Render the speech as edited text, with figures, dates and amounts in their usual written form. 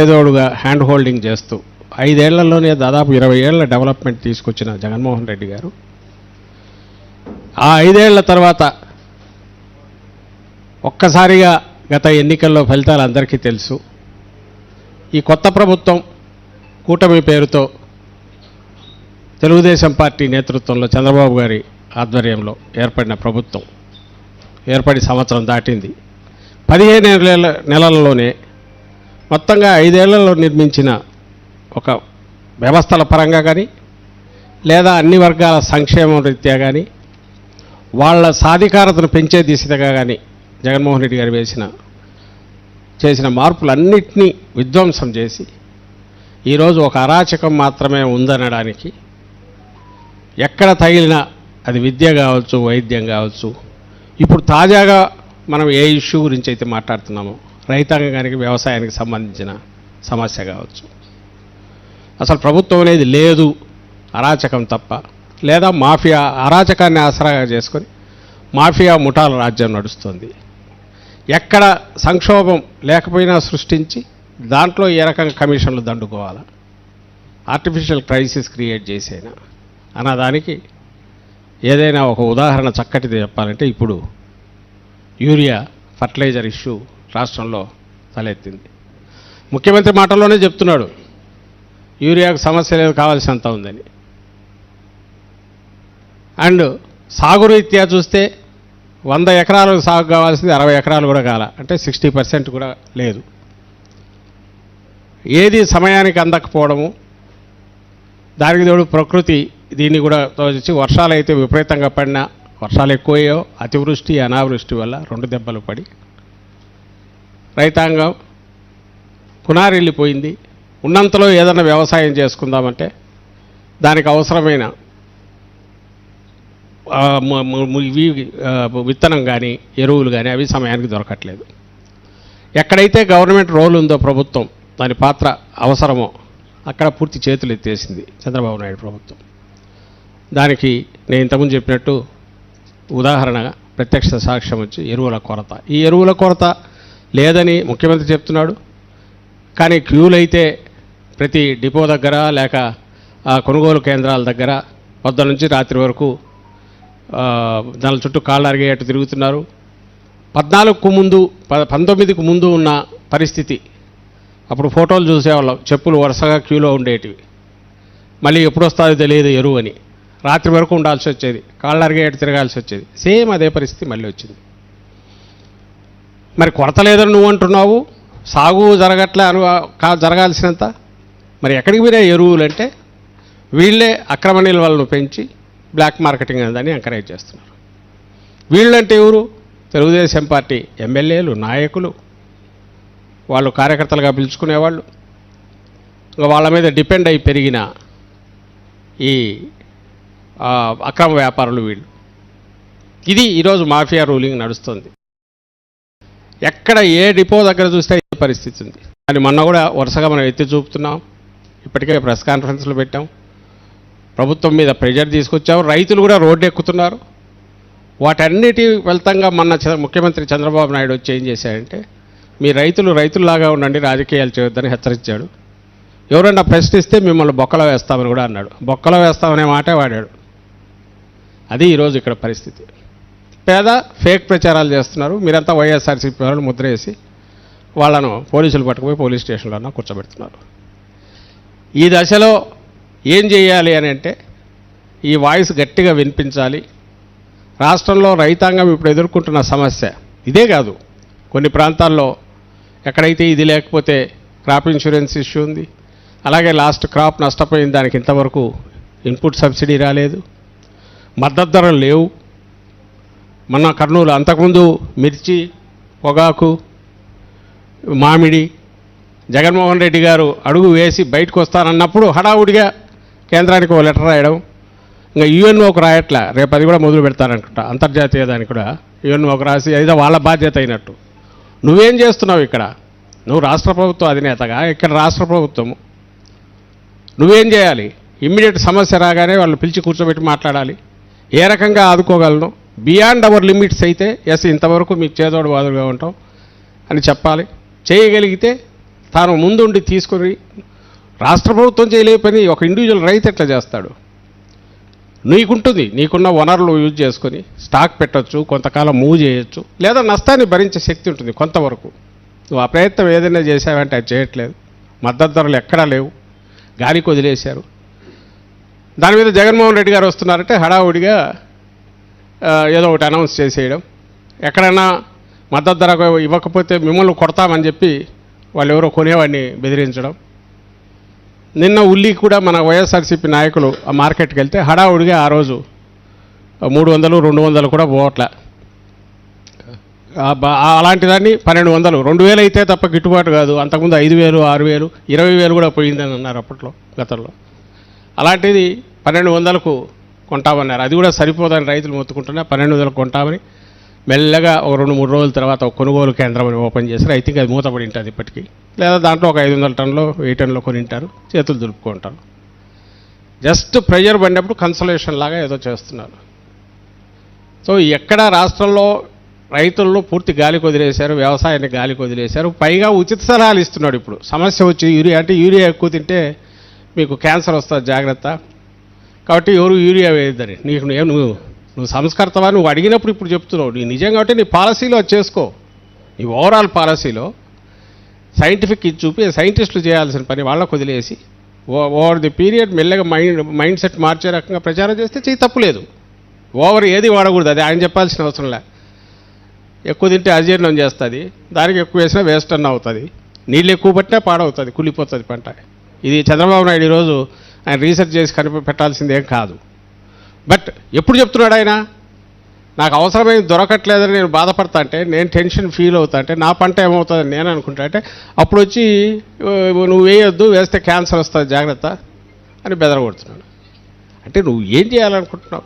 పేదోడుగా hand holding చేస్తూ 5 ఏళ్లలోనే దాదాపు 20 ఏళ్ల డెవలప్మెంట్ తీసుకొచ్చిన జగన్మోహన్ రెడ్డి గారు ఆ 5 ఏళ్ల తర్వాత ఒక్కసారిగా గత ఎన్నికల్లో ఫలితాలు అందరికీ తెలుసు. ఈ కొత్త ప్రభుత్వం కూటమి పేరుతో తెలుగుదేశం పార్టీ నేతృత్వంలో చంద్రబాబు గారి ఆధ్వర్యంలో ఏర్పడిన ప్రభుత్వం ఏర్పడి సంవత్సరం దాటింది. 15 నెలల్లోనే మొత్తంగా 5 ఏళ్లలో నిర్మించిన ఒక వ్యవస్థల పరంగా కానీ లేదా అన్ని వర్గాల సంక్షేమం రీత్యా కానీ వాళ్ళ సాధికారతను పెంచే దిశగా కానీ జగన్మోహన్ రెడ్డి గారు చేసిన మార్పులన్నింటినీ విధ్వంసం చేసి ఈరోజు ఒక అరాచకం మాత్రమే ఉందనడానికి ఎక్కడ తగిలినా అది విద్య కావచ్చు, వైద్యం కావచ్చు, ఇప్పుడు తాజాగా మనం ఏ ఇష్యూ గురించి అయితే మాట్లాడుతున్నామో రైతాంగానికి వ్యవసాయానికి సంబంధించిన సమస్య కావచ్చు, అసలు ప్రభుత్వం అనేది లేదు, అరాచకం తప్ప, లేదా మాఫియా అరాచకాన్ని ఆసరాగా చేసుకొని మాఫియా ముఠాల రాజ్యం నడుస్తుంది. ఎక్కడ సంక్షోభం లేకపోయినా సృష్టించి దాంట్లో ఏ రకంగా కమిషన్లు దండుకోవాలా, ఆర్టిఫిషియల్ క్రైసిస్ క్రియేట్ చేసేనా అన్నదానికి ఏదైనా ఒక ఉదాహరణ చక్కటిది చెప్పాలంటే ఇప్పుడు యూరియా ఫర్టిలైజర్ ఇష్యూ రాష్ట్రంలో తలెత్తింది. ముఖ్యమంత్రి మాటల్లోనే చెప్తున్నాడు యూరియాకు సమస్య లేదు, కావాల్సినంత ఉందని. అండ్ సాగు రీత్యా చూస్తే 100 ఎకరాలకు సాగు కావాల్సింది 60 ఎకరాలు కూడా కాల, అంటే 60% కూడా లేదు. ఏది సమయానికి అందకపోవడము, దానికి తోడు ప్రకృతి దీన్ని కూడా తోచి వర్షాలు అయితే విపరీతంగా పడినా, వర్షాలు ఎక్కువయ్యో అతివృష్టి అనావృష్టి వల్ల 2 దెబ్బలు పడి రైతాంగం పునారిల్లిపోయింది. ఉన్నంతలో ఏదైనా వ్యవసాయం చేసుకుందామంటే దానికి అవసరమైన విత్తనం కానీ ఎరువులు కానీ అవి సమయానికి దొరకట్లేదు. ఎక్కడైతే గవర్నమెంట్ రోల్ ఉందో ప్రభుత్వం దాని పాత్ర అవసరమో అక్కడ పూర్తి చేతులు ఎత్తేసింది చంద్రబాబు నాయుడు ప్రభుత్వం. దానికి నేను ఇంతకుముందు చెప్పినట్టు ఉదాహరణగా ప్రత్యక్ష సాక్ష్యం వచ్చి ఎరువుల కొరత. ఈ ఎరువుల కొరత లేదని ముఖ్యమంత్రి చెప్తున్నాడు, కానీ క్యూలు అయితే ప్రతి డిపో దగ్గర లేక కొనుగోలు కేంద్రాల దగ్గర పొద్దున నుంచి రాత్రి వరకు దాని చుట్టూ కాళ్ళు అరిగేటట్టు తిరుగుతున్నారు. 14కు ముందు 19కు ముందు ఉన్న పరిస్థితి అప్పుడు ఫోటోలు చూసేవాళ్ళం, చెప్పులు వరుసగా క్యూలో ఉండేటివి. మళ్ళీ ఎప్పుడు వస్తుందో తెలియదు ఎరువు అని, రాత్రి వరకు ఉండాల్సి వచ్చేది, కాళ్ళు అరిగేటట్టు తిరగాల్సి వచ్చేది. సేమ్ అదే పరిస్థితి మళ్ళీ వచ్చింది. మరి కొరత లేదని నువ్వు అంటున్నావు, సాగు జరగాల్సినంత, మరి ఎక్కడికి పోయినా ఎరువులు అంటే వీళ్ళే అక్రమ నిల్వలను పెంచి బ్లాక్ మార్కెటింగ్ అని ఎంకరేజ్ చేస్తున్నారు. వీళ్ళంటే ఎవరు? తెలుగుదేశం పార్టీ ఎమ్మెల్యేలు, నాయకులు, వాళ్ళు కార్యకర్తలుగా పిలుచుకునేవాళ్ళు, ఇంకా వాళ్ళ మీద డిపెండ్ అయి పెరిగిన ఈ అక్రమ వ్యాపారులు వీళ్ళు. ఇది ఈరోజు మాఫియా రూలింగ్ నడుస్తుంది. ఎక్కడ ఏ డిపో దగ్గర చూస్తే ఏ పరిస్థితి ఉంది అని మొన్న కూడా వరుసగా మనం ఎత్తి చూపుతున్నాం. ఇప్పటికే ప్రెస్ కాన్ఫరెన్స్లు పెట్టాం, ప్రభుత్వం మీద ప్రెజర్ తీసుకొచ్చాము, రైతులు కూడా రోడ్డు ఎక్కుతున్నారు. వాటన్నిటి ఫలితంగా మొన్న ముఖ్యమంత్రి చంద్రబాబు నాయుడు వచ్చి ఏం చేశాడంటే, మీ రైతుల్లాగా ఉండండి, రాజకీయాలు చేయొద్దని హెచ్చరించాడు. ఎవరన్నా ప్రశ్నిస్తే మిమ్మల్ని బొక్కలో వేస్తామని కూడా అన్నాడు. బొక్కలో వేస్తామనే మాటే వాడాడు. అది ఈరోజు ఇక్కడ పరిస్థితి. పేద ఫేక్ ప్రచారాలు చేస్తున్నారు. మీరంతా వైఎస్ఆర్సీపీ వాళ్ళని ముద్ర వేసి వాళ్ళను పోలీసులు పట్టుకుపోయి పోలీస్ స్టేషన్లో కూర్చోబెడుతున్నారు. ఈ దశలో ఏం చేయాలి అని అంటే ఈ వాయిస్ గట్టిగా వినిపించాలి. రాష్ట్రంలో రైతాంగం ఇప్పుడు ఎదుర్కొంటున్న సమస్య ఇదే కాదు, కొన్ని ప్రాంతాల్లో ఎక్కడైతే ఇది లేకపోతే క్రాప్ ఇన్సూరెన్స్ ఇష్యూ ఉంది. అలాగే లాస్ట్ క్రాప్ నష్టపోయిన దానికి ఇంతవరకు ఇన్పుట్ సబ్సిడీ రాలేదు, మద్దతు ధరలు లేవు. మొన్న కర్నూలు, అంతకుముందు మిర్చి, పొగాకు, మామిడి జగన్మోహన్ రెడ్డి గారు అడుగు వేసి బయటకు వస్తానన్నప్పుడు హడావుడిగా కేంద్రానికి ఒక లెటర్ రాయడం, ఇంకా యుఎన్ఓకు రాయట్లా, రేపు అది కూడా మొదలు పెడతారనుకుంటా, అంతర్జాతీయ దానికి కూడా యుఎన్ఓకు రాసి ఏదో వాళ్ళ బాధ్యత అయినట్టు. నువ్వేం చేస్తున్నావు ఇక్కడ? నువ్వు రాష్ట్ర ప్రభుత్వం అధినేతగా, ఇక్కడ రాష్ట్ర ప్రభుత్వము నువ్వేం చేయాలి? ఇమ్మీడియట్ సమస్య రాగానే వాళ్ళు పిలిచి కూర్చోబెట్టి మాట్లాడాలి. ఏ రకంగా ఆదుకోగలను, బియాండ్ అవర్ లిమిట్స్ అయితే ఎస్ ఇంతవరకు మీకు చేదోడు వాదులుగా ఉంటాం అని చెప్పాలి. చేయగలిగితే తాను ముందుండి తీసుకొని రాష్ట్ర ప్రభుత్వం చేయలేని పని ఒక ఇండివిజువల్ రైతు ఎట్లా చేస్తాడు? నీకుంటుంది, నీకున్న వనరులు యూజ్ చేసుకొని స్టాక్ పెట్టచ్చు, కొంతకాలం మూవ్ చేయొచ్చు, లేదా నష్టాన్ని భరించే శక్తి ఉంటుంది కొంతవరకు. నువ్వు ఆ ప్రయత్నం ఏదైనా చేసావంటే అది చేయట్లేదు. మద్దతు ధరలు ఎక్కడా లేవు, గాలికి వదిలేశారు. దాని మీద జగన్మోహన్ రెడ్డి గారు వస్తున్నారంటే హడావుడిగా ఏదో ఒకటి అనౌన్స్ చేసేయడం, ఎక్కడైనా మద్దతు ధర ఇవ్వకపోతే మిమ్మల్ని కొడతామని చెప్పి వాళ్ళు ఎవరో కొనేవాడిని బెదిరించడం. నిన్న ఉల్లి కూడా మన వైఎస్ఆర్సీపీ నాయకులు ఆ మార్కెట్కి వెళ్తే హడావుడిగా ఆ రోజు 300, 200 కూడా పోవట్లే. అలాంటి దాన్ని 1200, 2000 అయితే తప్ప గిట్టుబాటు కాదు. అంతకుముందు 5000, 6000, 20,000 కూడా పోయిందని అన్నారు అప్పట్లో, గతంలో. అలాంటిది 1200కు కొంటామన్నారు. అది కూడా సరిపోదని రైతులు మొత్తుకుంటున్నా 1200కు కొంటామని మెల్లగా ఒక 2-3 రోజుల తర్వాత ఒక కొనుగోలు కేంద్రం అని ఓపెన్ చేశారు. ఐ థింక్ అది మూతపడి ఉంటుంది ఇప్పటికీ, లేదా దాంట్లో ఒక 500 టన్నులు 1000 టన్నులు కొనింటారు, చేతులు దులుపుకుంటారు. జస్ట్ ప్రెజర్ పడినప్పుడు కన్సలేషన్ లాగా ఏదో చేస్తున్నారు. సో ఎక్కడ రాష్ట్రంలో రైతులను పూర్తి గాలికి వదిలేశారు, వ్యవసాయాన్ని గాలికి వదిలేశారు. పైగా ఉచిత సలహాలు ఇస్తున్నాడు. ఇప్పుడు సమస్య వచ్చి యూరియా ఎక్కువ తింటే మీకు క్యాన్సర్ వస్తుంది, జాగ్రత్త, కాబట్టి ఎవరు యూరియా వేయద్దని. నువ్వు సంస్కర్తవా, నువ్వు అడిగినప్పుడు ఇప్పుడు చెప్తున్నావు. నీ నిజంగా కాబట్టి నీ పాలసీలో అది చేసుకో. నీ ఓవరాల్ పాలసీలో సైంటిఫిక్ ఇది చూపి సైంటిస్టులు చేయాల్సిన పని వాళ్ళకు వదిలేసి ఓవర్ ది పీరియడ్ మెల్లగా మైండ్ సెట్ మార్చే రకంగా ప్రచారం చేస్తే చెయ్యి తప్పులేదు. ఓవర్ ఏది వాడకూడదు, అది ఆయన చెప్పాల్సిన అవసరం లే. ఎక్కువ తింటే అజీర్ణం చేస్తుంది, దానికి ఎక్కువ వేసినా వేస్ట్ అన్న అవుతుంది. నీళ్ళు ఎక్కువ పట్టినా పాడవుతుంది, కుళ్ళిపోతుంది పంట. ఇది చంద్రబాబు నాయుడు ఈరోజు ఆయన రీసెర్చ్ చేసి పెట్టాల్సిందేం కాదు. బట్ ఎప్పుడు చెప్తున్నాడు ఆయన, నాకు అవసరమైన దొరకట్లేదని నేను బాధపడతా అంటే, నేను టెన్షన్ ఫీల్ అవుతా అంటే, నా పంట ఏమవుతుందని నేను అనుకుంటా అంటే, అప్పుడు వచ్చి నువ్వు వేయొద్దు, వేస్తే క్యాన్సర్ వస్తుంది, జాగ్రత్త అని బెదరగొడుతున్నాడు. అంటే నువ్వు ఏం చేయాలనుకుంటున్నావు?